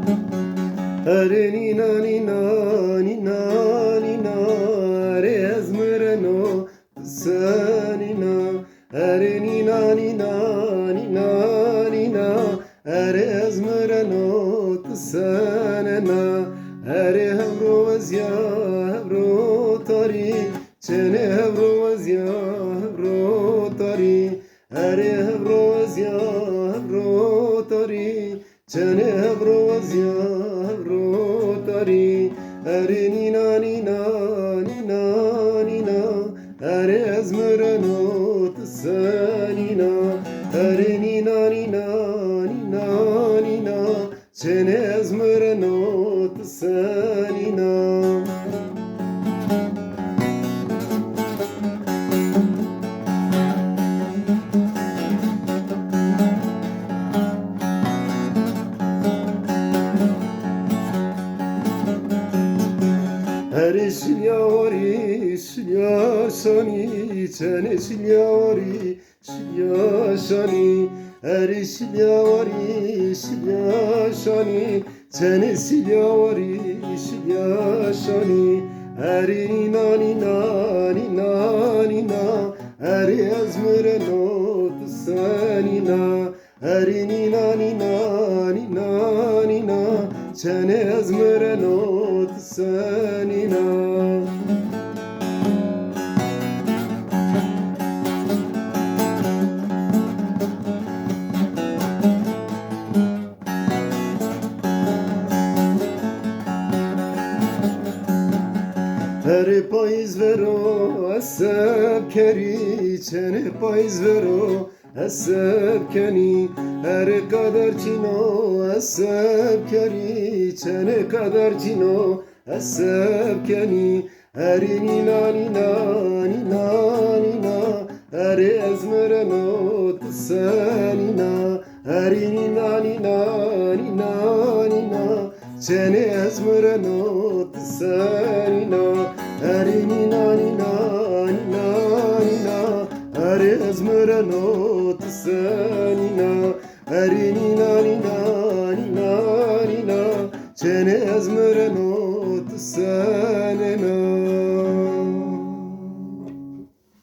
Are nina nina nina nina are azmrano sanina are nina nina nina nina are azmrano sanina are havro azya havro tari chene havro azya havro tari are havro azya havro tari chene havro azya tari are nina nina nina nina are azmrano tsanina are nina nina nina nina chene azmrano tsanina Are şilyari şilyashani çene şilyari şilyashani are şilyari şilyashani çene şilyari şilyashani are nina nina nina nina are azmrano tsanina are nina nina nina nina çene azmrano tsanina Her payız vero asab keri çene payız vero asab keni her kadar çino asab keri çene kadar çino asab keni her nina nina nina nina her azmrano tsanina her nina nina nina nina çene azmrano tsanina her nina nina nina nina her azmrano tsanina her nina nina nina nina çene azmrano tsanina